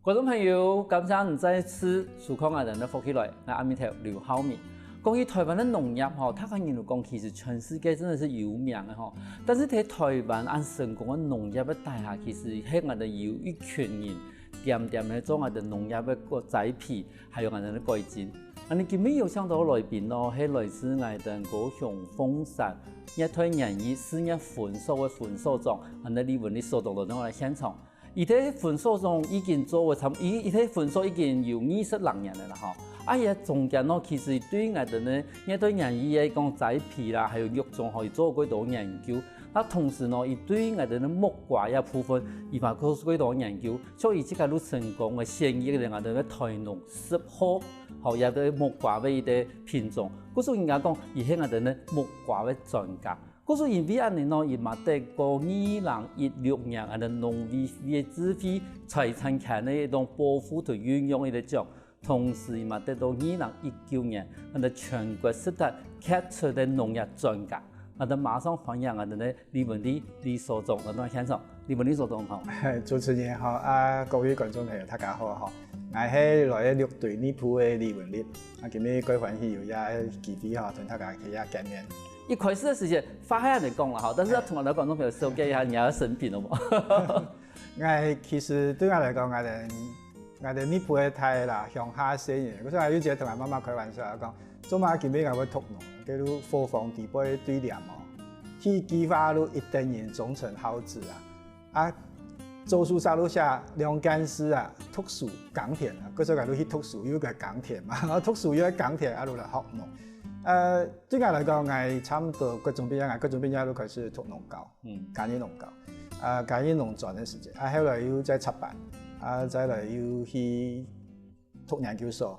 观众朋友，感谢你再次收看我哋嘅福起來，我阿面頭劉浩明。關於台灣嘅農業，他個人嚟講，其實全世界真係是有名嘅。但是喺台灣按成功嘅農業嘅大廈，其實係我哋有一群人點點去做我哋農業嘅個栽培，還有我哋嘅改進。你今日有請到來賓咯，係來自我哋高雄鳳山一推人醫事業分所嘅分所長，我哋李文理所長到我哋現場。伊喺分所中已經做咗伊喺分所已經有20年啦嚇。伊中間咯，其實對我哋呢，一對人醫嘅講栽培啦，還有育種可以做幾多研究。同時呢，伊對我哋呢木瓜一部分，伊嘛做幾多研究。所以這個都成功嘅先益嘅我哋嘅台農10號，學有啲木瓜嘅一啲品種。嗰時人家講，伊係我哋呢木瓜嘅專家。嗰時因為安尼咯，伊嘛得過2016年我哋農委會智慧財產權嘅一種保護同運用嘅獎，同時伊嘛得到2019年我哋全國10大傑出嘅農業專家。我哋馬上歡迎我哋咧李文理李所長嚟到現場。李文理所長好。主持人好，各位觀眾朋友大家好哈。我係來綠隊呢鋪嘅李文理，今日幾歡喜有一機會哈同大家去一見面。一開始嘅時間，發開嚟講啦嚇，但是同我哋觀眾朋友紹介一下你嘅生平好冇？我其實對我嚟講，我哋呢鋪嘅太啦鄉下細嘢，嗰時我有時同我媽媽開玩笑講，做乜今日我會讀農，叫做貨放地杯對聯哦，去計劃路一等人終成好子啊！做書啥路寫兩件事啊，讀書耕田啊，嗰時我都去讀書要個耕田嘛，讀書要耕田一路嚟學農。對我嚟講，我差唔多各種畢業都開始讀農教，教研農教，教研農專嘅時間，後來又再出版，再來又去讀研究所，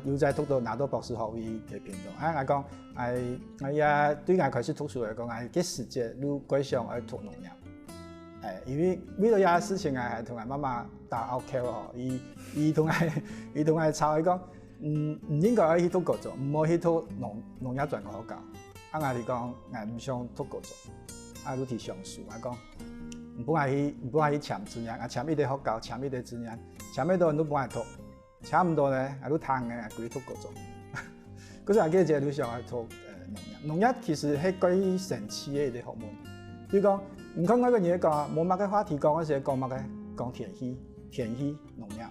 又再讀到拿到博士學位嘅片段。我講，我也對我開始讀書嚟講，我嘅時間都歸向去讀農業，因為為咗嘢事情，我係同我媽媽打拗撬哦，伊同我吵，伊講。唔應該去讀高中，唔好去讀農業專科學校。我哋講，我唔想讀高中，都去上書。我講，唔幫我去簽資源，簽一啲學校，簽一啲資源，簽一多人都幫我讀，簽唔到咧，都攤嘅，佢讀高中。嗰時我記者都想去讀農業。農業其實係幾神奇嘅一啲學問。比如講，唔講嗰個嘢講，冇乜嘅話題講嗰時講乜嘅，講田氣農業，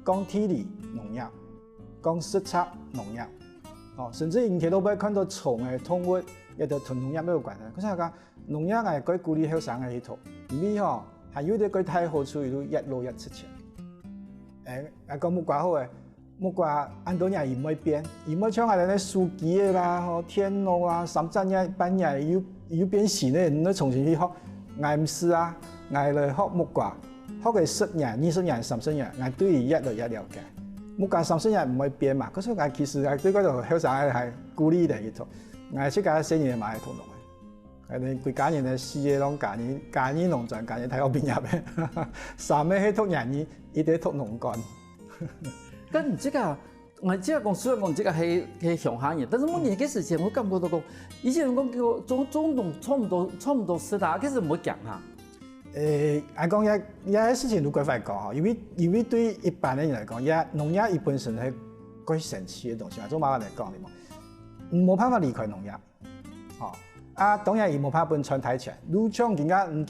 講地理農業。講實測農業，甚至以前都會看到蟲嘅動物，亦都同農業有關係。嗰時講農業係佢鼓勵後生嘅去讀，因為係有啲佢太好處，都一路一出錢。講木瓜好嘅，木瓜按多年伊唔會變，伊唔會像我哋啲書記嘅啦，天路啊、三十年、半年要變形咧，你重新去學。我唔是啊，我嚟學木瓜，學嘅10年、20年、30年，我對伊一路一了解。木瓜30年唔會變嘛，嗰時我其實係對嗰度後生係鼓勵嚟去讀，我出家4年嘛係讀農嘅，佢哋家人嘅事業攏家研農專家研大學畢業嘅，3年去讀研醫，一啲讀農幹。咁唔知㗎，我即係講雖然講即係係鄉下人，但是我年紀時間我感覺到講，以前人講叫做農差唔多10大，其實唔會講嚇。我講一事情都幾快講，因為對一般嘅人嚟講，農業伊本身係幾神奇嘅東西。做馬來嚟講，你冇辦法離開農業。當然伊冇辦法賺太錢。如像人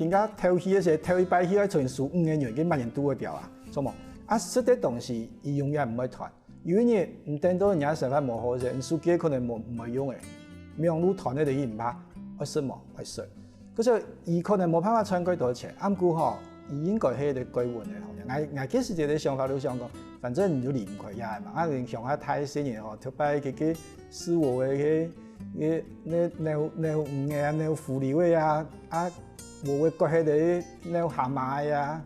家投戲嘅時候，投一擺戲要存數5年元，幾萬人都會掉啊，做冇？實啲東西伊永遠唔會斷，因為你唔等到人家成分冇好嘅，你數幾可能冇用嘅，命路斷咧就伊唔怕，會失望會衰。嗰時伊可能冇辦法賺幾多錢，啱顧伊應該係一個歸運嘅行業。我幾時啲想法都想講，反正你都離唔開嘢嘛。人鄉下太細年特別佢私活嘅佢鳥婦寮嘅無嘅國係啲鳥蛤蟆啊，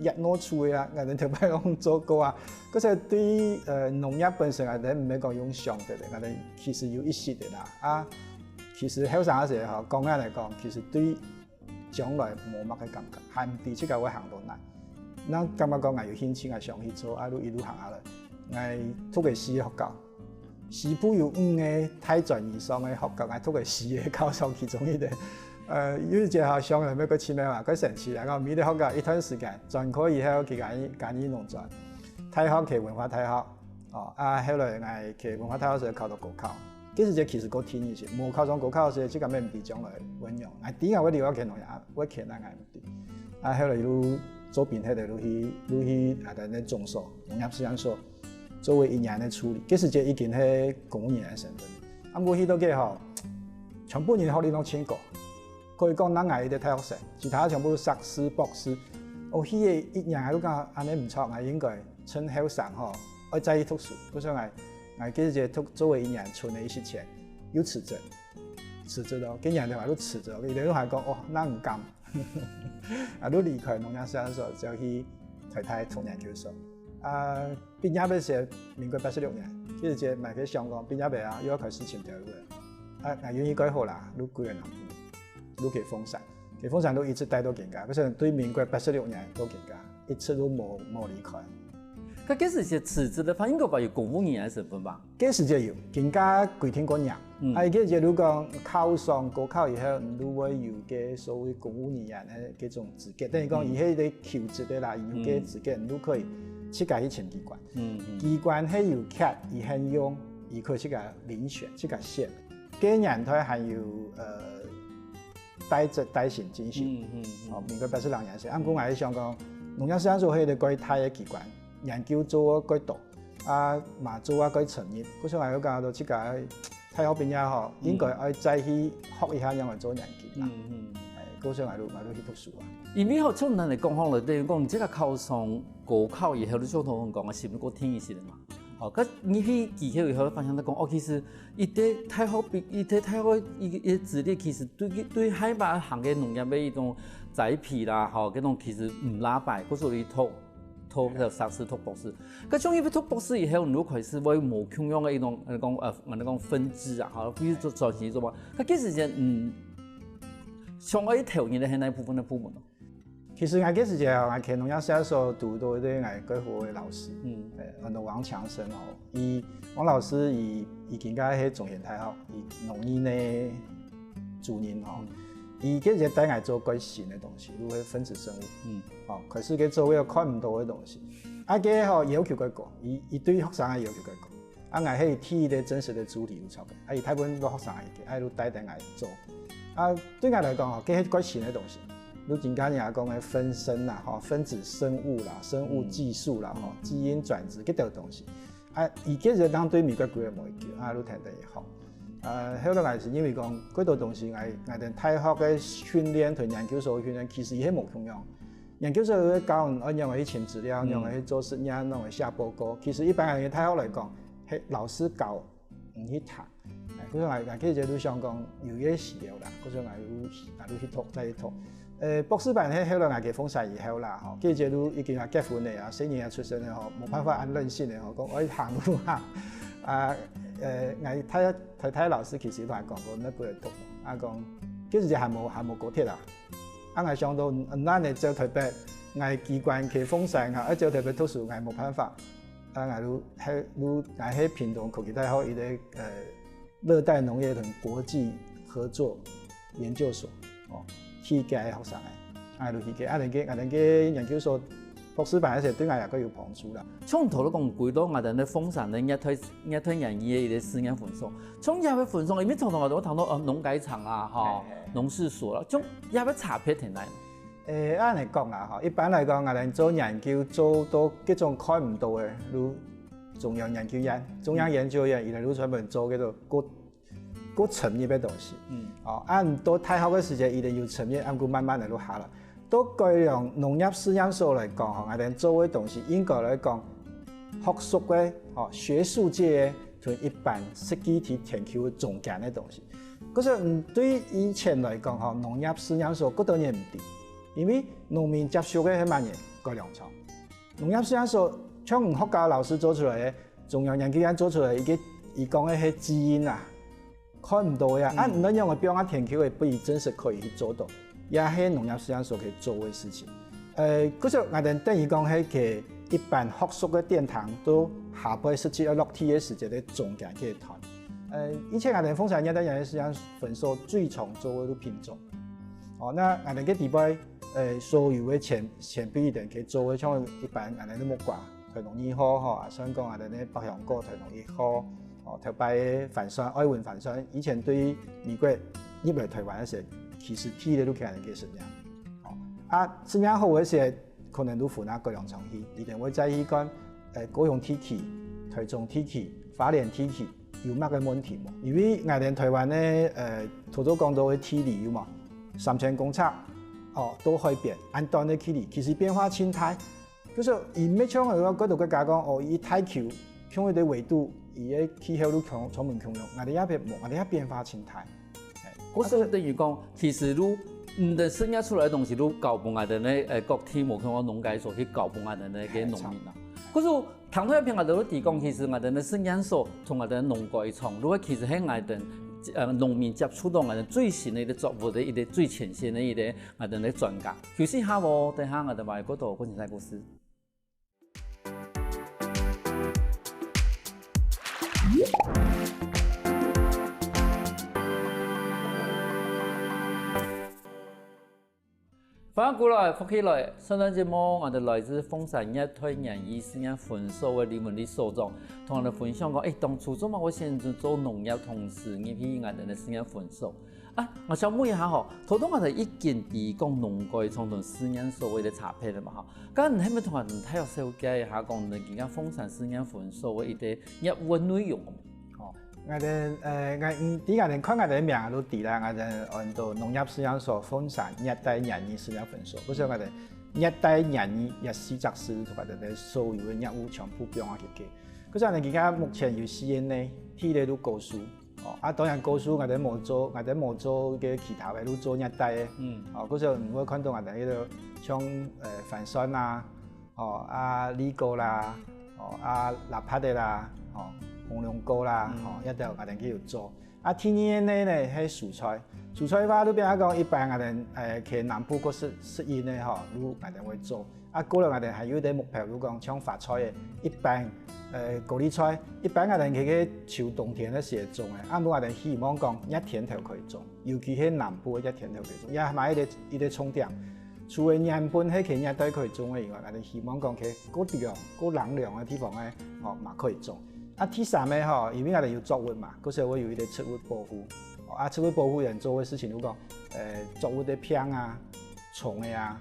日攞厝嘅我哋特別講做過啊。嗰時對農業本身我哋唔係講用想的，我哋其實有意識的啦。其實後生嗰時講啱嚟講，其實對將來冇乜嘅感覺，係唔知出個會行到難。那感覺講我有興趣，我想去做，一路行下來。我讀嘅師學校，師傅有5個大專以上嘅學校，我讀嘅師嘅考上其中一個。有一节上来要个签名嘛，佢神奇啦，我米咧學教一段時間，專科以後去揀醫農專，大學去文化大學，後來我去文化大學時考到國考，嗰時其實個天意是，冇考上國考時，即個咩唔知將來運用，點解我哋要去農業，我去那個唔知，後來又做編輯的，又去那種所農業試驗所作為1年的處理，嗰時已經係公務員的身份，我去到嘅吼，全部人學歷都清過。可以講，咱係啲大學生，其他全部都碩士、博士。我去嘅1年都講安尼唔錯，我應該趁後生吼，我再去讀書。嗰時我記住讀作為1年存了一些錢，又辭職咯。今年的話都辭職，伊哋都係講哦，咱唔甘，都離開農業試驗所，就去台大讀研究所。畢業嘅時候，民國86年，其實就買去香港畢業嘅又要開始簽條路嘅。我願意改好啦，都幾個人。都去鳳山都一直待到現家，嗰時對民國86年到現家，一直都冇離開。佢嗰時辭職的話，應該話有公務員嘅身份吧？嗰時就有，更加規定個人。嗰時如果考上國考以後，你會有嘅所謂公務員嘅嗰種資格，等於講以後你求職的啦，有嘅資格，你都可以去家去簽機關。機關係有卡，伊肯用，伊可以去家遴選，去家選。嗰年代還有帶薪進修，民國82年時，按講我喺香港農業試驗所係啲改大嘅機關，研究做改多，嘛做改專業。嗰時我有講到即個大學畢業後，應該要再去學一下樣嚟做研究啦。嗰時我都去讀書啊。因為好從咱嚟講，可能等於講，即個考上國考以後，你相同講嘅是唔過天意是嘛？咁你去技巧以後，發現到講，其實伊啲大學伊資歷其實對海馬行嘅農業嘅一種栽培啦，嗰種其實唔拉敗，嗰時你讀碩士、讀博士。咁終於讀博士以後，你都開始會冇同樣嘅一種我哋講分支啊，比如做轉型做嘛。咁幾時間上可以投入嘅係哪一部分嘅部門咯？其實我嗰時就我去農業試驗所讀到啲我改課嘅老師，王強生王老師已經家喺中原大學，農業嘅主任伊嗰時帶我做改新嘅東西，如何分子生物，開始佢做我看唔到嘅東西，佢要求改過，伊對學生嘅要求改過，我係替啲真實嘅主題有抄嘅，伊大部分個學生係都帶我做，對我嚟講，佢係改新嘅東西。如真簡單講嘅分生啦，分子生物啦，生物技術啦，基因轉殖嗰啲東西，伊嗰時當對美國幾個冇叫，都聽得好。後來係因為講嗰度東西，我哋大學嘅訓練同研究所訓練其實亦係冇同樣。研究所會教人按樣去簽資料，樣去做實驗，樣去寫報告。其實一般人嘅大學嚟講，係老師教唔去讀。嗰種我嗰時都想講有嘢時了啦，嗰種我都去讀，再去讀。博士班喺後來我嘅風曬以後啦，嗰時都已經結婚嘅，細年出生嘅，冇辦法按任性嘅，講我行路行。我睇老師其實都係講過，你不如讀，講嗰時係冇高鐵啦，我想到咱嘅走台北，我機關去風曬，走台北讀書我冇辦法，我喺屏東科技大學伊個熱帶農業同國際合作研究所，去嘅學生嘅，就去嘅，我哋嘅研究所博士班嗰時對我也個有幫助啦。從頭都講幾多我哋嘅風扇咧，一推人嘢嘅實驗分數，從入去分數，因為從頭我談到農改場啊，農事所啦，從入去差別喺哪？按嚟講啦，一般嚟講，我哋做研究做到嗰種看唔到嘅，如中央研究院、中央研究院，伊哋都專門做嗰度個沉入嘅東西。按到大學嘅時間，伊哋要沉入，按佢慢慢嚟都下啦。都改用農業試驗所嚟講，我哋做嘅東西應該嚟講學術嘅、學術界嘅同一般實際體研究嘅中間嘅東西。嗰時對以前嚟講，農業試驗所嗰度嘢唔掂，因為農民接受嘅係乜嘢個糧倉。農業試驗所從學校老師做出來嘅，中央研究院做出來嘅，伊講嘅係基因啊，看唔到嘅，唔能用嘅標準研究嘅，不一真實可以去做到。也係農業試驗所可以做嘅事情。嗰時我哋等於講係其一般學術嘅殿堂都下輩實際要落地嘅時間咧，中間去談。以前我哋風扇業嘅研究試驗分數最常做嘅都品種，那我哋嘅地杯所有嘅前辈人佢做嘅，像一般我哋啲木瓜台农2號所以講我哋啲北香果台農1號，特別帆船愛運帆船，以前對美國入嚟台灣嘅時候，其實睇咧都見人嘅實驗，實驗好嘅時候，可能都分各樣場去，一定會在意講高雄天氣、台中天氣、花蓮天氣有乜嘅問題冇？因為我哋台灣咧頭先講到嘅地理嘛，3000公尺都可以變，按當嘅地理其實變化千態。就是伊咩像嗰度嘅講講，伊太球像佢哋緯度，伊嘅氣候都充滿強弱，我哋一邊冇，我哋一變化千態。嗰時等於講，其實都唔得生產出來嘅東西都交俾我哋咧各天無向我農改所去交俾我哋咧嘅農民啦。嗰時唐代一篇我哋都提講，其實我哋咧生產所同我哋農改廠，如果其實喺我哋農民接觸到我哋最新嘅作物嘅一啲最前線嘅一啲我哋嘅專家，休息下喎，等下我哋話嗰度嗰陣細故事。翻過來，福起來，上段節目我哋來自鳳山一推人醫實驗分所嘅李文理所長，同我哋分享講，當初做嘛，我先做農業同時入去我哋嘅實驗分所。我想問一下嗬，頭先我哋已經提講農改廠同實驗所嘅差別啦嘛嗬，咁你係咪同我哋睇下小解一下講你而家鳳山實驗分所嘅一啲業務內容？我哋啲我哋看我哋名都提啦，我哋按照農業實驗所鳳山熱帶園藝實驗分所，嗰時我哋熱帶園藝一試則試同埋哋所有嘅業務全部變化去嘅。嗰時我哋而家目前有4年內，體力都高數，當然高數我哋冇做嘅其他嘅都做熱帶嘅，嗰時唔會看到我哋呢度像帆船啊、李哥啦、臘八的啦，紅龍糕啦，一定我哋去做。第2年咧係蔬菜，蔬菜話都變下講，一般我哋去南部嗰適應咧，都我哋會做。過來我哋係有啲目標，如講像發菜嘅，一般高麗菜，一般我哋去秋冬天嘅時候種嘅，冇我哋希望講一天頭可以種，尤其係南部嘅一天頭可以種，也買一啲重點。除咗原本喺其熱帶可以種嘅以外，我哋希望講佢高涼、高冷涼嘅地方咧，嘛可以種。第3咧因為我哋要作物嘛，嗰時候會有一啲植物保護，植物保護人做嘅事情，如講作物嘅病啊、蟲啊、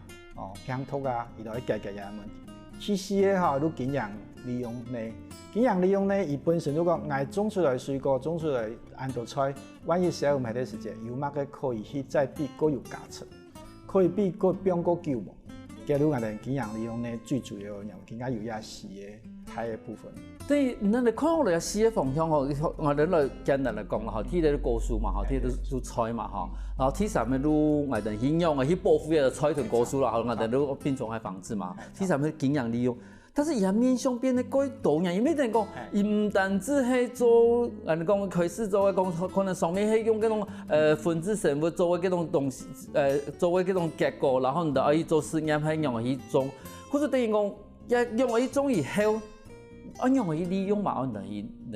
病毒啊，遇到啲解決嘅問題。其次咧都盡量利用呢，伊本身如講愛種出來水果，種出來按道菜，萬一使用喺啲時節，有乜嘅可以去再比嗰有價值，可以比嗰變嗰舊喎。假如我哋盡量利用呢，最主要嘅更加有一絲嘅太嘅部分。對，你看我哋4個方向我哋來簡單嚟講啦，第一個果樹嘛，第二個菜嘛，然後第3個都我哋應用去保護嘅菜同果樹啦，我哋都變種係防治嘛。第3個盡量利用，但是也面向變得改多樣，因為點講，伊唔單止係做人講開始做嘅講，可能上面係用嗰種分子生物做嘅嗰種東西，做嘅嗰種結果，然後你就可以做實驗係用去種，或者等於講一用去種以後。用可以利用嘛，嚟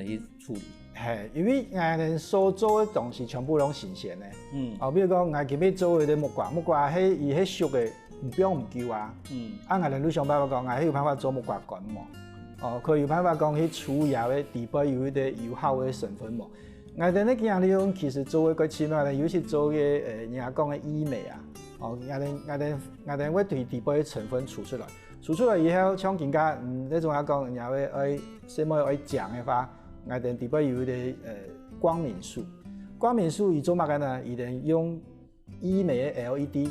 去處理。係，因為我哋所做嘅東西全部攏新鮮嘅。比如講我今日做嘅啲木瓜係伊係熟嘅，唔變唔舊啊。我哋都想辦法講，我係有辦法做木瓜乾嘛。佢有辦法講去除油嘅地杯有一啲有效嘅成分嘛。我哋呢幾樣利用其實做嘅個前面，我哋有時做嘅人家講嘅醫美啊。我哋會對地杯嘅成分除出來。除出來以後，像更加呢種講，人家會愛什麼愛講嘅話，我哋地杯有啲光敏素。光敏素伊做乜嘅呢？伊哋用醫美嘅 LED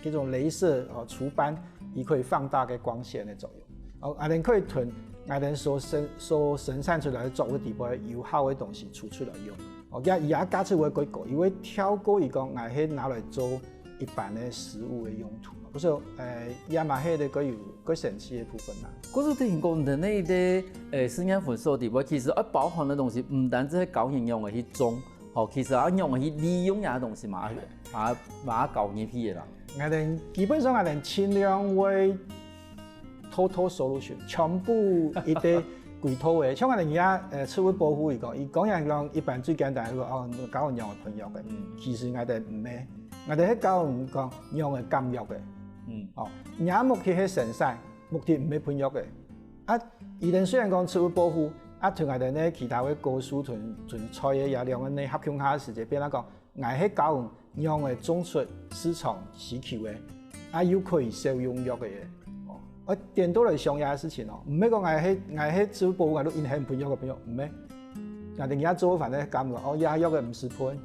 叫做鐳射除斑，伊可以放大嘅光線嘅作用。我哋可以囤我哋所生產出來嘅作物地杯有效嘅東西除出來用。伊也加出會改過，伊會跳過伊講，我係拿來做一般嘅食物嘅用途。嗰時候也嘛係啲個神奇嘅部分啦。嗰時聽講人哋啲實驗分所地杯，其實包含嘅東西唔單止係高營養嘅去種，其實啊用去利用嘅東西嘛搞呢批嘢啦。我哋基本上我哋盡量會total solution， 全部一啲歸套嘅。像我哋而家植物保護嚟講，伊講人講一般最簡單嗰個搞營養嘅朋友嘅，其實我哋唔係。我哋喺教唔講用嘅禁藥嘅，也目的係生產，目的唔係噴藥嘅。啊，醫生雖然講出保護，啊，同我哋咧其他嘅高數同菜嘅藥量咧合用下時就變啦講，我喺教用嘅種出市場需求嘅，啊，又可以少用藥嘅嘢。我顛倒嚟想嘅事情哦，唔係講我喺做保護我都影響噴藥嘅噴藥，唔係。我哋而家做飯咧減哦，藥嘅唔是噴。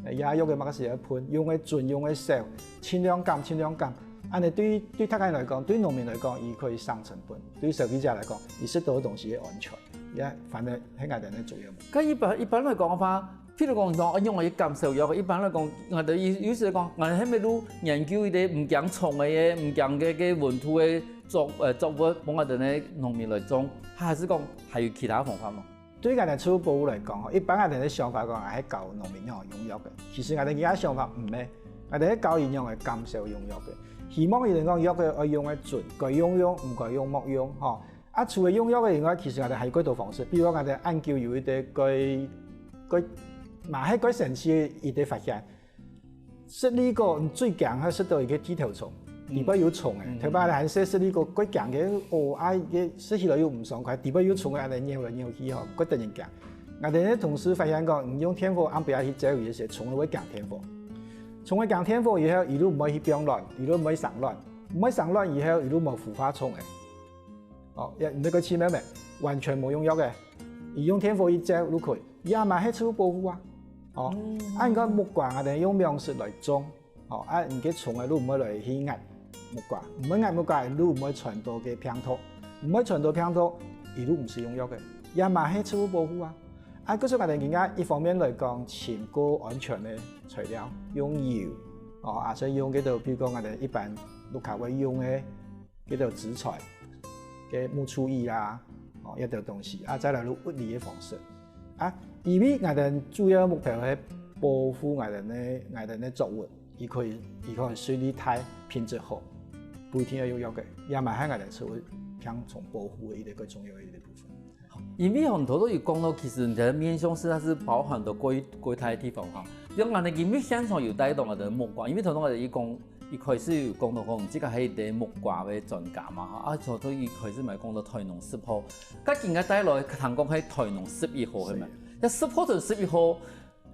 也有嘅乜事一盤，用嘅盡用嘅少，盡量減。安尼對大家嚟講，對農民嚟講，伊可以省成本；對消費者嚟講，伊食到嘅東西係安全，也反正喺我哋咧做嘢。咁一般嚟講嘅話，譬如講我用我要減少藥，一般嚟講，我哋有時講，我哋喺咪都研究一啲唔驚蟲嘅嘢，唔驚嘅本土嘅作物，幫我哋咧農民嚟種，還是講還有其他方法嗎？對我哋做保護嚟講，一般我哋嘅想法講係教農民用藥嘅，其實我哋而家想法唔係，我哋喺教營養係減少用藥嘅，希望佢哋講藥嘅要用嘅準，該用，唔該用莫用，嗬。啊，除咗用藥嘅以外，其實我哋係幾套方式，比如講我哋研究有一啲嘛喺嗰城市一啲發現，食呢個最強係食到一個地頭蟲。底部有蟲嘅，特別係食呢個鬼強嘅，嘅食起來又唔爽快，底部有蟲嘅，我哋扭來扭去吼，鬼突然強。我哋咧同事發現講，唔用天火按不要去走嘅時候，蟲會強天火。蟲會強天火以後，伊都唔可以去變亂，伊都唔可以生亂，唔可以生亂以後，伊都冇孵化蟲嘅。哦，你個似咩咩？完全冇用藥嘅，伊用天火一走都可以，也咪係做保護啊。哦，按個木瓜我哋用糧食來種，哦，啊，唔嘅蟲嘅都唔會來去壓。木瓜唔可以壓木瓜，你唔可以傳到嘅病毒，唔可以傳到病毒，伊都唔是用藥嘅，也咪係做保護啊！啊，嗰時我哋而家一方面嚟講，全個安全嘅材料，用油，而且用嗰度，譬如講我哋一般陸客會用嘅嗰度紙材嘅木醋液啦，一條東西，再來用物理嘅方式，因為我哋主要目標係保護我哋嘅作物，伊可以水利態品質好。不一定要用藥嘅，也咪喺我哋社會向從保護嘅一個重要嘅一個部分。因為很多都有講到，其實你的面相是它是包含到貴態嘅地方哈。因為我哋因為現場有帶動我哋木瓜，因為頭先我哋一開始有講到講，即個係啲木瓜嘅專家嘛哈。所以一開始咪講到台農10號，咁今日帶來談講係台農11號係咪？一10號同11號。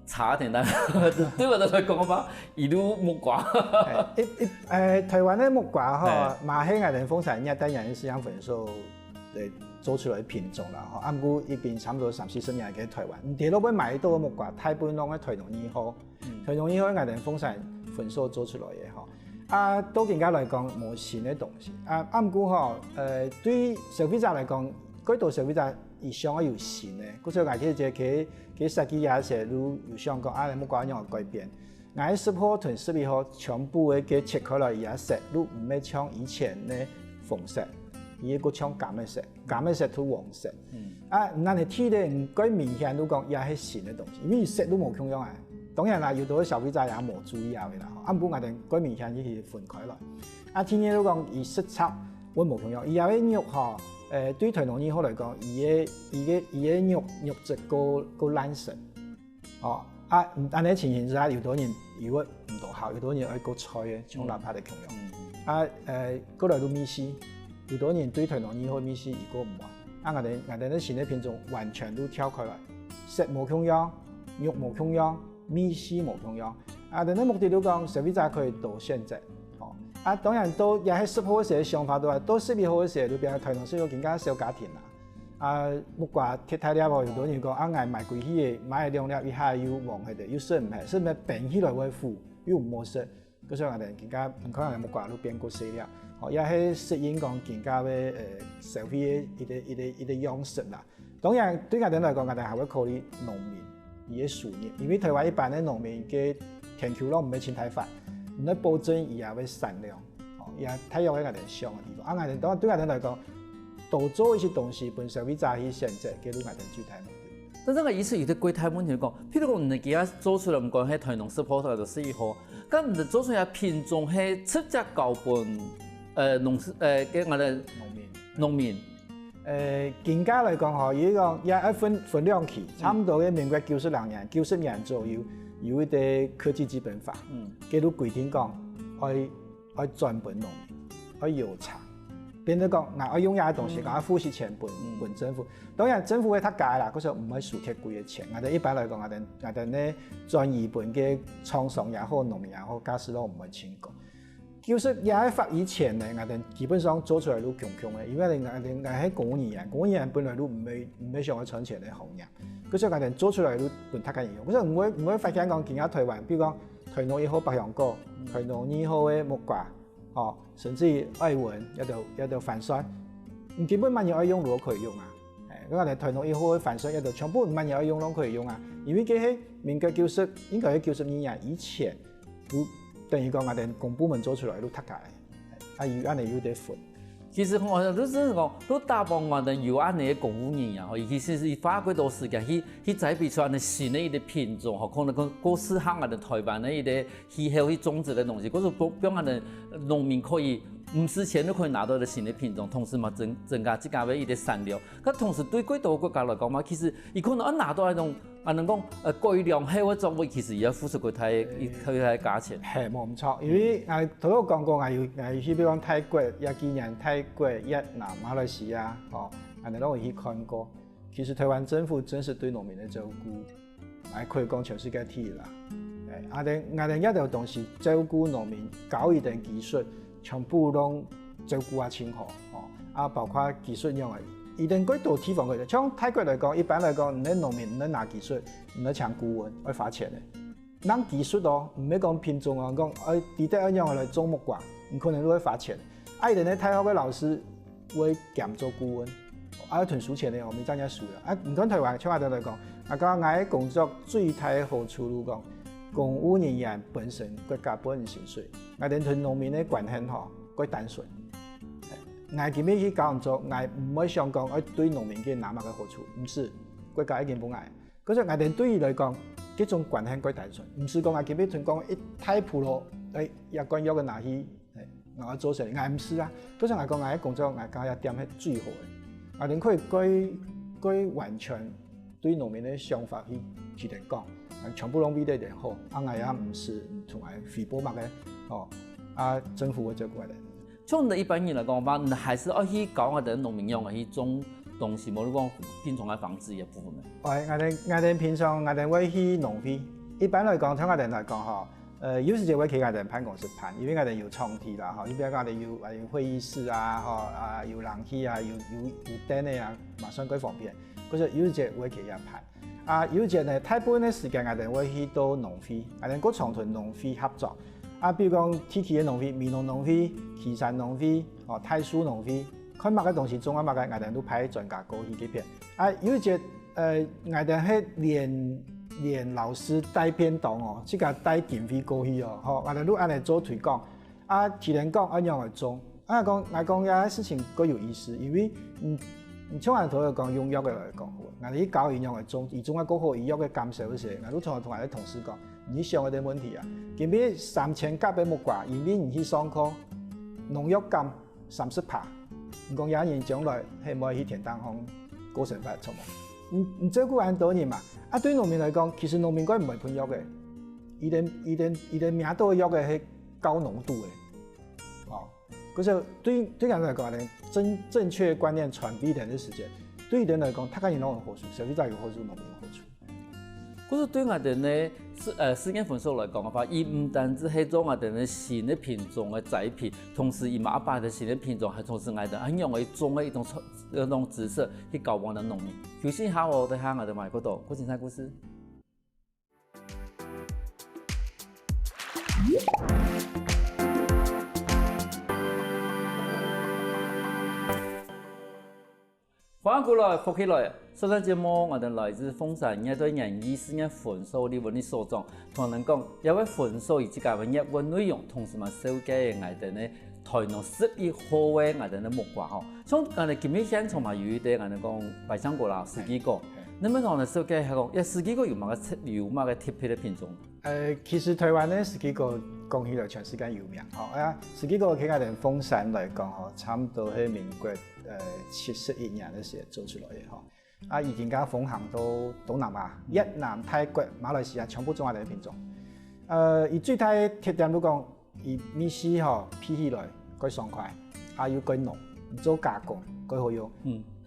差點單，對我哋嚟講話，一路木瓜。台灣嘅木瓜嗬，馬興我哋豐產業單人市場分數做出來品種啦，嗬。啱估一邊差唔多30-40年嘅台灣，唔跌落去買到嘅木瓜，大部分攏喺台農2號，台農2號我哋豐產分數做出來嘅嗬。到而家嚟講冇新嘅東西，啱估嗬，對消費者嚟講，嗰度消費者以上有新嘅，嗰時候我哋就佢設計也是都有想講，木瓜樣嘅改變。我喺10號同12號全部嘅切開來也色，都唔係像以前嘅紅色，伊個像橄欖色，橄欖色同黃色。但係睇咧唔該明顯都講也係新嘅東西，因為色都冇共樣啊。當然啦，有到消費者也冇注意下嘅啦。啱補我哋該明顯依係分開來。天嘢都講伊色差會冇共樣，伊有啲肉嗬。對台農2號嚟講，伊嘅肉質夠爛實，但係情形之下，有多人如果唔到效，有多人愛個菜嘅，像哪怕係共樣。嗰來都米絲，有多人對台農2號米絲如果唔話，我哋啲新嘅品種完全都挑開來，色冇共樣，肉冇共樣，米絲冇共樣。但係目的都講，消費者可以多選擇。當然都也喺10號嘅時候想法都係，到12號嘅時候就變成台農需要更加小家庭啦。木瓜鐵太了喎，有多人講我賣貴起嘅，買兩粒一下又黃喺度，又色唔係，色唔係病起來會腐，又唔好食。嗰時候我哋更加唔可能木瓜都變過細粒，也係適應講更加嘅消費嘅一啲樣式啦。當然對我哋嚟講，我哋係會考慮農民嘅收入，因為台灣一般嘅農民嘅田球咯唔係青苔法。唔能保證伊也會產量，也睇有喺我哋想嘅地方。我哋對我哋嚟講，多做一些東西，本消費者去選擇，給到我哋最大目的。但係我意思有啲貴太問題講，譬如講你而家做出來唔講係台農10號或者11號，咁你做出來品種係直接交本嘅我哋農民。更加嚟講，可以講也分兩期，差唔多嘅民國90年左右。有一啲科技基本法，佢都規定講要專本農民，要有償。變咗講，我用嘢東西，我付些錢本政府。當然政府會較價啦，嗰時候唔會輸貼貴嘅錢。我哋一般來講，我哋呢專業本嘅廠商也好，農民也好，假使都唔會清講。就是也發以前呢，我哋基本上做出來都強強嘅，因為我哋係公務員，公務員本來都唔係上去賺錢嘅行業。嗰時候我哋做出來都本太緊要。嗰時候唔會發現講其他台灣，比如講台農也好百香果，台農也好嘅木瓜。哦，甚至於愛文一道帆船，唔基本乜嘢可以用都可以用啊！咁我哋台農以後嘅帆船一道全部乜嘢可以用都可以用啊！因為佢係民國應該係90年以前，都等於講我哋公部門做出來都特價嘅，有安尼有啲分。其實我都真係講，都大部分我哋有安尼嘅公務員啊，尤其是花幾多時間去栽培出安尼新嘅一啲品種，可能講過適合我哋台灣嘅一啲氣候去種植嘅東西，嗰時幫我哋農民可以唔使錢都可以拿到一個新嘅品種，同時嘛增加自家嘅一啲產量。咁同時對幾多國家來講嘛，其實伊可能拿到一種能講改良後嘅作物，其實也付出佢太價錢。係冇唔錯，因為我頭先講過，我去比如講泰國、也幾年泰國、越南、馬來西亞，哦，我哋都會去看過。其實台灣政府真是對農民嘅照顧，可以講全世界第一啦。我哋一條東西照顧農民，教一定技術，全部都照顧啊清好，哦，包括技術用嘅。一定幾多地方佢哋，像泰國嚟講，一般嚟講，你農民唔拿技術，唔請顧問，會罰錢嘅。攞技術哦，唔係講品種啊，講地底一樣嚟種木瓜，唔可能都會罰錢。一定咧，太好嘅老師會兼做顧問，團輸錢嘅，我咪真係輸啦。唔講台灣，像我哋嚟講，我嘅工作最大嘅好處嚟講，公務人員本身國家本人薪水，我哋同農民嘅關係嗬，佢單純。我今日去教人做，我唔會想講對農民嘅哪乜嘅好處，唔是國家已經冇嗌。嗰陣我哋對於嚟講，呢種關係佢單純，唔是講我今日同講一太普羅，一個人約個拿去，我做成，我唔是啊。嗰陣我講我嘅工作，我教一點係最好嘅，我哋可以佢完全對農民嘅想法去提講，全部攏俾得點好，我也唔是同埋回報乜嘅，哦，政府會照顧我哋。像我哋一般人嚟講話，你還是要去教我哋農民用去種東西，冇你講品種嘅防治嘅部分咧。我哋平常我哋會去農會，一般嚟講，像我哋嚟講嗬，有時就會去我哋辦公室辦，因為我哋有場地啦，嗬，你比如講我哋有會議室啊，有冷氣啊，有燈嘅啊，馬上幾方便。嗰時有時會去一辦，有時呢，大部分嘅時間我哋會去到農會，我哋個長屯農會合作。比如講天氣嘅農會、美濃農會、旗山農會、太樹農會，看乜嘅東西種啊乜嘅，我哋都派專家過去嗰邊。有一隻我哋係連老師帶便當哦，即個帶經費過去哦，我哋都按嚟做推廣。提前講一樣嚟種，我講嘅事情更有意思，因為像我哋頭講用藥嘅嚟講，我哋教一樣嚟種，而種啊過後，醫藥嘅減少嗰時，我都同我哋同事講。你想嗰啲問題啊？今日3000甲嘅木瓜，因為唔去上課，農藥減30%，唔講有人將來係冇去田當行過成法錯冇？唔照顧很多人嘛。對農民嚟講，其實農民佢唔係噴藥嘅，伊哋名刀嘅藥嘅係高濃度嘅。嗰時候對人嚟講咧，正確觀念傳遞一段嘅時間，對人嚟講，他個人都有好處，消費者有好處，農民有好處。嗰個對我哋咧試驗分數來講嘅話，伊唔單止係做我哋咧新嘅品種嘅栽培，同時伊嘛把啲新嘅品種係同時我哋很用嘅種嘅一種知識去教我哋農民。休息一下我哋下我哋埋嗰度，好精彩故事。翻過來，復起來。收睇節目，我哋來自鳳山一對人醫師嘅分數呢份所長，同人講有位分數以及介份一份內容，同時嘛收機嘅我哋咧台農11號嘅我哋咧木瓜吼，像我哋今日現場嘛有一啲我哋講百香果啦，10幾個，你們講咧收機係講10幾個有乜嘅特別嘅品種？其實台灣咧10幾個講起來全世界有名，10幾個喺我哋鳳山嚟講，差唔多係民國71年嘅時候做出來嘅。啊，已經家奉行到東南亞、越南、泰國、馬來西亞全部種下啲品種。伊最大嘅特點都講，伊米絲吼批起來佢爽快，啊又佢濃，做加工佢好用。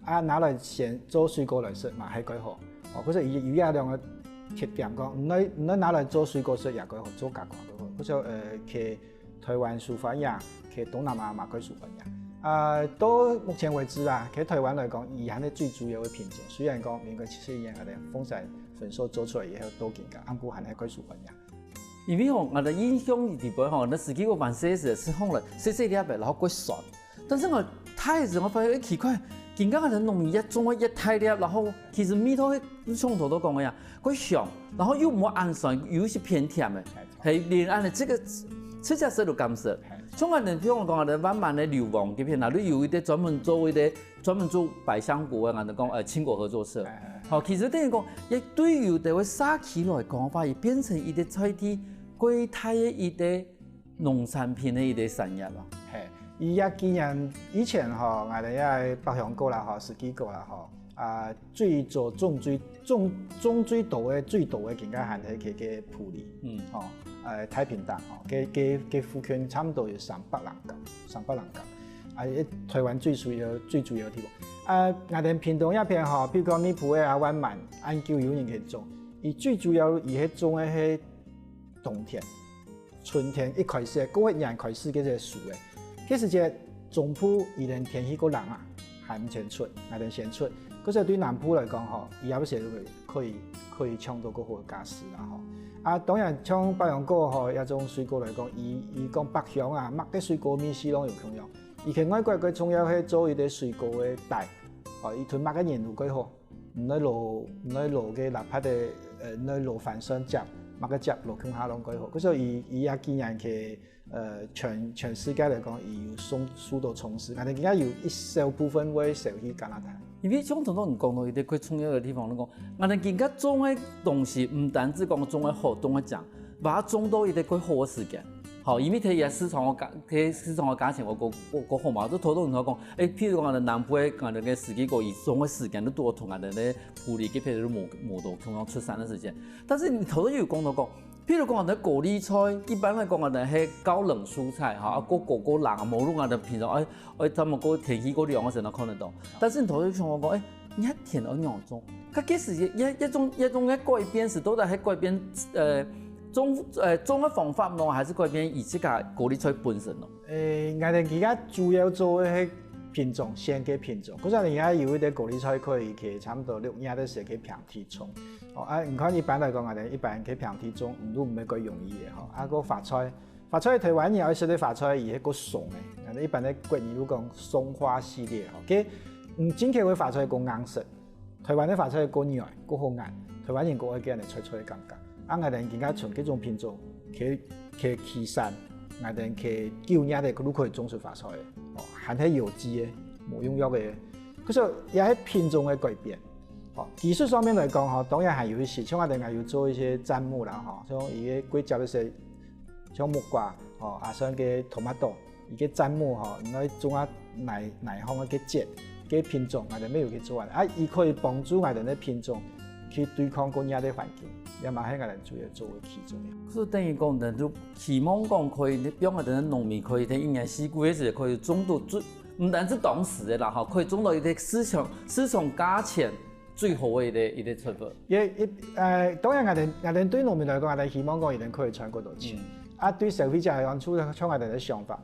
啊拿來先做水果來食嘛係佢好。哦，嗰時伊有兩個特點講，唔拿來做水果食也佢好，做加工佢好。嗰時去台灣薯番呀，去東南亞嘛佢薯番呀。到目前為止啊，喺台灣來講，依然係最主要嘅品種。雖然講民國70年我哋豐山粉所做出來以後都更加，安固還係樹粉呀。因為吼，我哋影響地方吼，那十幾個萬歲時是放了細細粒嘅，然後過酸。但是我太時我發現奇怪，更加我哋農民一種一太粒，然後其實味道從頭都講嘅呀，過香，然後又冇氨酸，又是偏甜嘅，係連按的這個吃起來都感受。像我哋譬如講，我哋慢慢的流亡嗰邊，那裡有一啲專門做百香果嘅，我哋講青果合作社。好，其實等於講，亦對於對位沙期來講法，亦變成一啲菜地貴泰嘅一啲農產品嘅一啲產業咯。係，伊也既然以前吼，我哋也百香果啦，吼，四季果啦，吼，最做種最多嘅，更加係佢嘅埔里，吼。太平島哦，嘅附近差唔多有300人夠，台灣最主要嘅地方。我哋屏東一片吼，譬如講尼埔嘅灣蠻，安久有人去種，伊最主要伊喺種嘅係冬天、春天一開始，嗰一年開始嘅隻樹嘅，其實隻中埔伊連天氣個冷啊，係唔先出，我哋先出。嗰時對南埔嚟講吼，伊有時可以搶到嗰個價值啦吼。當然像百香果吼，一種水果來講，伊講百香啊，麥嘅水果米絲攏有重要。而且外國佢重要係做一啲水果嘅袋，哦，伊吞麥嘅鹽度幾好，唔來落嘅哪怕嘅唔來落番薯汁，麥嘅汁落向下攏幾好。嗰時候伊也見人去全世界嚟講，伊有數到從事，但係而家有一小部分會受去加拿大。因為像頭先講到一啲佢重要嘅地方，你講，我哋更加種嘅東西唔單止講種嘅好，種嘅正，把它種到一啲佢好嘅時間。好，因為佢也市場嘅價錢我好嘛，都頭先我講，譬如講我哋南部嘅我哋嘅四季果，伊種嘅時間都多同我哋咧埔里嘅譬如冇到同樣出產嘅時間。但是你頭先又講到講，譬如講我哋果粒菜，一般嚟講我哋係高冷蔬菜嚇，個冷冇用我哋平常他們個天氣個涼嘅時候看得到。但是你頭先像我講，一田而兩種，佢幾時一種改變是都係改變種嘅方法咯，還是改變以自家果粒菜本身咯？我哋而家主要做嘅係品種，先嘅品種。嗰陣而家有一啲果粒菜可以去差唔多6年嘅時去平地種。你看一般嚟講，我哋一般去平地種，都唔係咁容易嘅。個發菜台灣有一些啲發菜，而係個松嘅。我哋一般咧國語都講松花系列，佢唔真係會發菜個硬食。台灣啲發菜個軟個好硬，台灣人個愛叫人哋脆脆嘅感覺。我哋更加從幾種品種去起山，我哋去叫人哋都可以種出發菜嘅，含係有機嘅，冇用藥嘅。嗰時候也係品種嘅改變。技術上面嚟講，當然係有啲像我哋要做一些砧木啦，像而家貴州嘅些像木瓜，像嘅토마토而家砧木，唔可以種下耐旱嘅節嘅品種，我哋咩要去做啊？伊可以幫助我哋嘅品種去對抗嗰啲嘅環境。也嘛係我哋主要做嘅其中嘅。所以等於講，人都期望講可以，讓我哋嘅農民可以喺一年四季嘅時可以種到最，唔單止當時嘅啦，可以種到一啲市場價錢最好嘅一啲出貨。當然我哋對農民嚟講，我哋希望講一定可以賺嗰度錢。對消費者嚟講，出我哋嘅想法，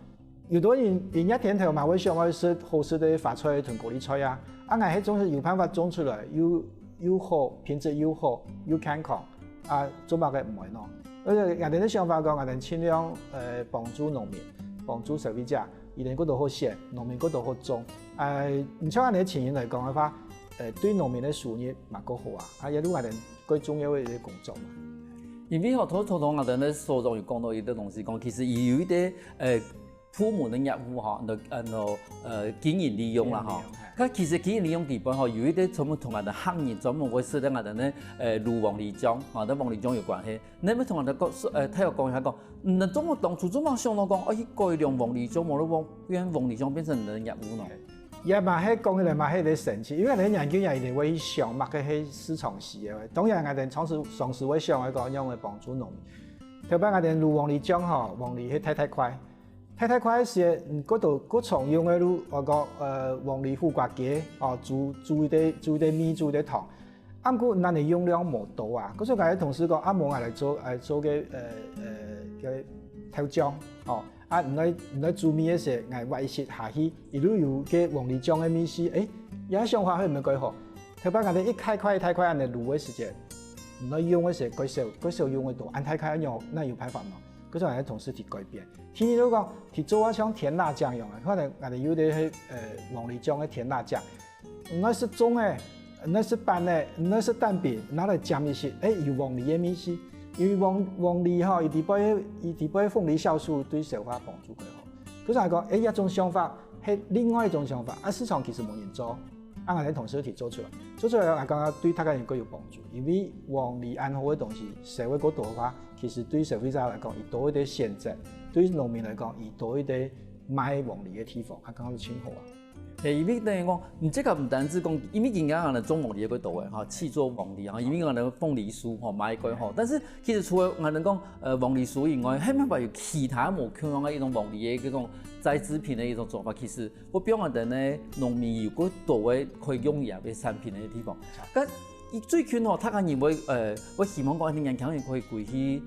有多人一天頭嘛會想要食好食嘅發菜同果粒菜啊，我係種有辦法種出來，又好品質又好又健康。做乜嘅唔係咯？人哋啲想法講，我哋盡量幫助農民，幫助消費者，而哋嗰度好食，農民嗰度好種。唔像我哋前年嚟講嘅話，對農民嘅收入唔夠好啊！有啲我哋最重要嘅一啲工作嘛。因為頭我哋咧所講有講到一啲東西講，其實有一啲鋪門嘅業務經營利用啦嚇，其實經營利用地方有一啲專門同我哋行業專門會識得我哋咧鱸黃梨漿，或者黃梨漿有關係。你咪同我哋講聽我講一下講，唔當初做乜想到講，改良黃梨漿，冇得變黃梨漿變成人業務咯。也嘛，迄讲起来嘛，迄个神奇，因为咱研究也一定会去想，嘛个迄市场时的话，当然我哋尝试会想讲用来帮助农民。特别我哋如黄梨浆吼，黄梨迄太快，太快是嗰度嗰常用的如我讲黄梨苦瓜鸡哦，煮一啲米煮一啲糖，啊毋过咱的用量无多啊，嗰所以我哋同事讲啊，无我来做个调浆哦。啊，唔来煮米的时候，外食下去，一路有个黄梨浆的米丝，也想法会唔会改好？特别我哋一开快太快，安尼卤的时间，唔来用的时候，改少用的多，按太快用，那有办法嘛？嗰种我哋同事提改变。天如讲提做像甜辣酱用的，可能我哋有啲迄黄梨浆的甜辣酱，那是中的，那是拌的，那是蛋饼，拿来酱一些，有黄梨的米丝。因为黄梨吼，伊伫杯凤梨酵素对消化帮助较好。嗰陣講，一種想法係另外一種想法，市場其實冇人做，我哋同事提做出來，我感覺對大家應該有幫助。因為黃梨安好嘅東西，社會嗰度嘅話，其實對消費者嚟講，伊多一啲選擇；對農民嚟講，伊多一啲買黃梨嘅地方，我感覺真好啊。因為等於講，你這個唔單止講，因為人家可能種黃梨嘅多誒，氣做黃梨，因為可能鳳梨酥買過吼，但是其實除了可能講黃梨酥以外，係咪有其他無同樣嘅一種黃梨嘅嗰種再製品嘅一種做法？其實我表我哋咧農民有個多嘅可以用入嘅產品嘅地方。咁最近吼，他可能會我希望講啲人可能可以歸去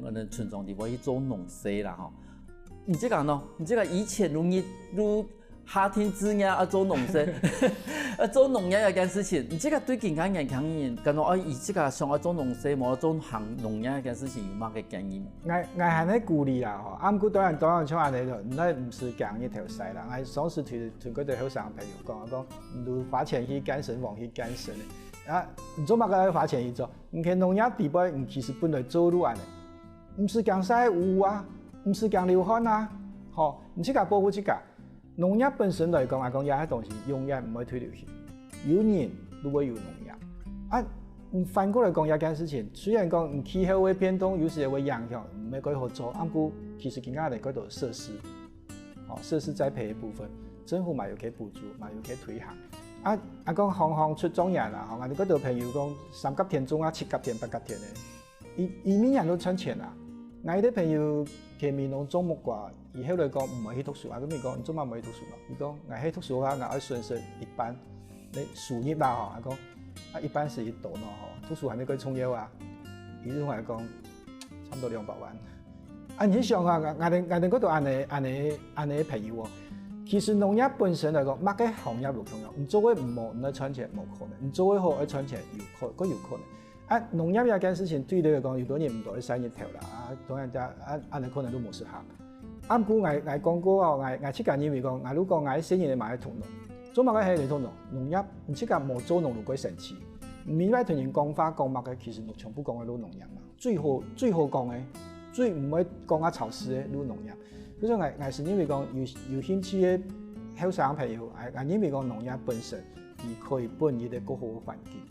我哋村莊地方去做農事啦吼。你這個喏，你這個以前如夏天之夜做農事，做農業一件事情，你這個對其他人講嘢，感覺以這個想做農事，冇做行農業一件事情有乜嘅建議？我係咧鼓勵啦，吼，啊，毋過當然像安尼就，唔是講一條西啦。我上次同嗰對後生朋友講，你花錢去幹什麼去幹什麼？啊，唔做乜嘅花錢去做？你看農業地位，其實本來做路安尼，唔是講曬污啊，唔是講流汗啊，吼，唔是講保護自家。農業本身嚟講，我講有啲東西永遠唔會退流去，有人都會有農業。啊，反過來講有件事情，雖然講氣候會變動，有時會影響，唔係幾好做。不過其實而家嚟嗰度設施，設施栽培嘅部分，政府咪有佢補助，咪有佢推行。啊，講行出狀元啦，我哋嗰度譬如講3級田種啊、7級田、8級田嘅，移民人都賺錢啦。我啲朋友佢面農種木瓜，以後嚟講唔係去讀書啊，咁你講你做乜唔係去讀書咯？你講我去讀書嘅話，我順勢一般，你樹業啦嗬，我講啊一般是一度咯嗬，讀書還沒可以創業啊，伊種嚟講差唔多200萬。啊，你想啊，我哋嗰度安尼朋友喎，其實農業本身嚟講，乜嘅行業都重要，唔做嘅唔能賺錢冇可能，唔做嘅好而賺錢有可能。啊，農業有件事情對你嚟講，有多年唔到去生意頭啦，啊，當然家你可能都冇適合。啊，唔過我講過哦，我出間因為講，我如果我生意買通農，做乜嘅係嚟通農業，唔出間冇做農路鬼神奇。唔係同人講法講乜嘅，其實全部講嘅都農業嘛。最好講嘅，最唔會講草食嘅都農業。所以我是因為講有興趣嘅後生朋友，我因為講農業本身，而可以幫伊哋個好環境。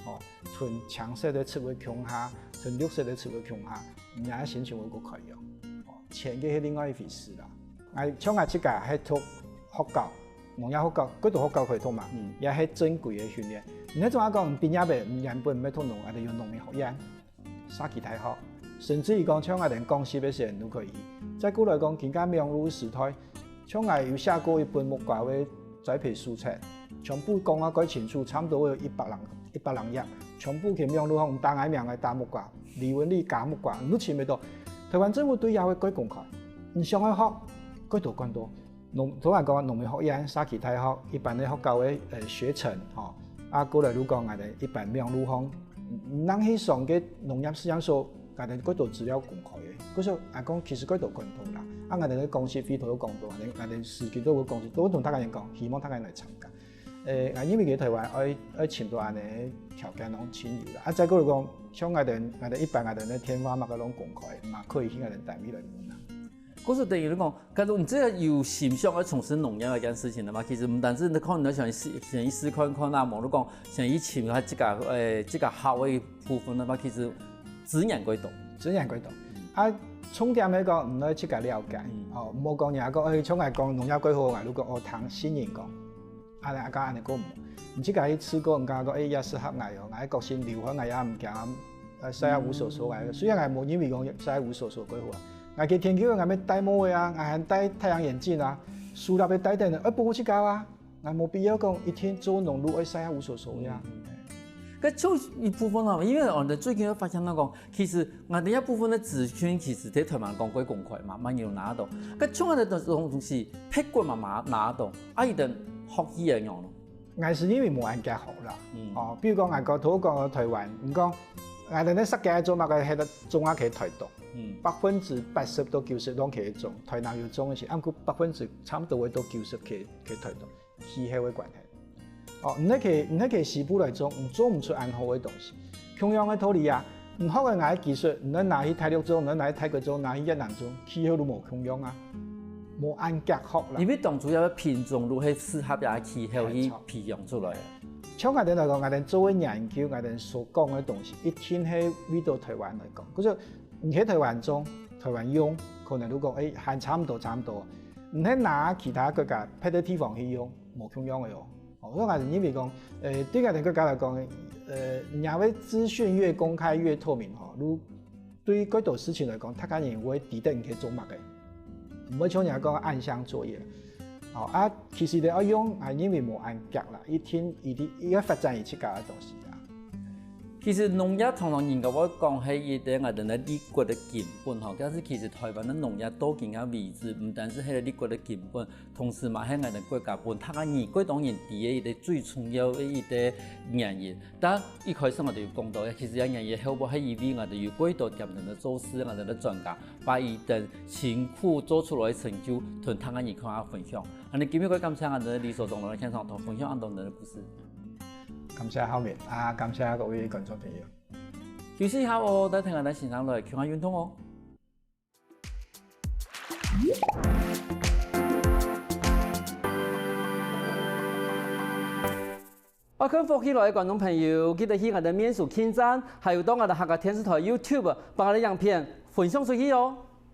哦，從青色的植物強下，從綠色的植物強下，而家心情會個快樂。哦，錢嘅係另外一回事啦。像我自己係讀學校，農業學校，嗰度學校可以讀嘛，也係正規嘅訓練。你仲話講畢業嘅，原本唔係讀農，我哋用農業學院，沙期大學，甚至於講像我哋講師嘅時候都可以。再過來講，更加美容時代，像我有寫過一本木瓜嘅栽培書冊，全部講啊改清楚，差唔多有100人頁，全部佢名錄紅大眼名嘅大木瓜，李文利假木瓜，唔前咪到。台灣政府對也會改公開，你想去學，改到更多。同人講農業學院、沙期大學、一般嘅學校嘅學程，吼，啊過來如講我哋一般名錄紅，人去上嘅農業試驗所，我哋嗰度資料公開嘅，嗰時講其實嗰度更多啦。啊，我哋嘅公司費都有講到，我哋司機都有講，都同大家人講，希望大家人嚟參加。因為佢台灣愛簽到安尼條件攏簽有啦，啊再過來講，像我哋一般我哋咧天花乜嘅攏公開，嘛可以去我哋單位嚟問啦。嗰時等於你講，假如你這個有心想要從事農業一件事情的嘛，其實唔單止你可能想去試看啊，無你講想去簽下這個好嘅部分的嘛，其實資源幾多，啊，重點嚟講，唔可以自己了解，唔好講人講，像我講農業幾好，如果學堂新人講。安尼讲无，毋只甲伊试过，毋敢讲也适合爱哦，爱国心留返爱也毋惊，使也无所说爱。虽然爱无因为讲使无所说规划，爱去天桥爱要戴帽的啊，爱戴太阳眼镜啊，树立要戴顶的，不去搞啊，爱无必要讲一天做农路，使也无所说呀。咁就一部分因为我哋最近发现讲，其实我哋一部分的资讯其實喺台灣講幾公開嘛，慢要拿到。咁像我哋這種東西，屁股嘛拿到，一定學醫一樣咯。我是因為無按夾好啦，比如講我土講台灣，唔講我哋咧設計做嘛個係得種啊，可以推動，80%到90%都可以種，台南要種嘅時，啱佢差唔多會到90%可以推動，氣候嘅關係。唔喺佢西部來種，做唔出安好嘅東西。同樣嘅道理啊，唔好嘅藝技術，唔能拿去大陸種，唔能拿去泰國種，拿去越南種，氣候都冇同樣啊，冇按夾好啦。因為當初有品種都係適合嘅氣候去培養出來嘅。像我哋來講，我哋做嘅研究，我哋所講嘅東西，一定係為到台灣來講。嗰種唔喺台灣種，台灣用，可能都講係差唔多，唔喺拿其他國家別啲地方去用，冇同樣嘅喎。所以我認為講，對我哋國家來講，認為資訊越公開越透明，如對嗰度事情來講，大家認為值得人去做乜嘅，唔會像人講暗箱作業。其實你要用係因為冇按夾啦，一個發展而出家嘅東西。其實農業常常人家會講係一啲我哋嘅立國嘅根本，但是其實台灣嘅農業都更加位置，唔單止係個立國嘅根本，同時嘛係我哋國家本他嘅兒歸當然第一個最重要嘅一個原因。但一開始我哋要講到，其實有原因後邊係因為我哋要歸到點樣嘅做事，我哋嘅專家把伊哋辛苦做出來嘅成就同他嘅兒跟我分享。我哋今日感謝我哋理所當然嘅現場同分享我哋嘅故事。感謝後面感謝各位觀眾朋友。休息一下哦，等聽我哋現場來傾下運動哦。我跟福起來嘅觀眾朋友，記得去我哋面書網站，還有到我哋客家電視台 YouTube 把我哋影片分享出去哦。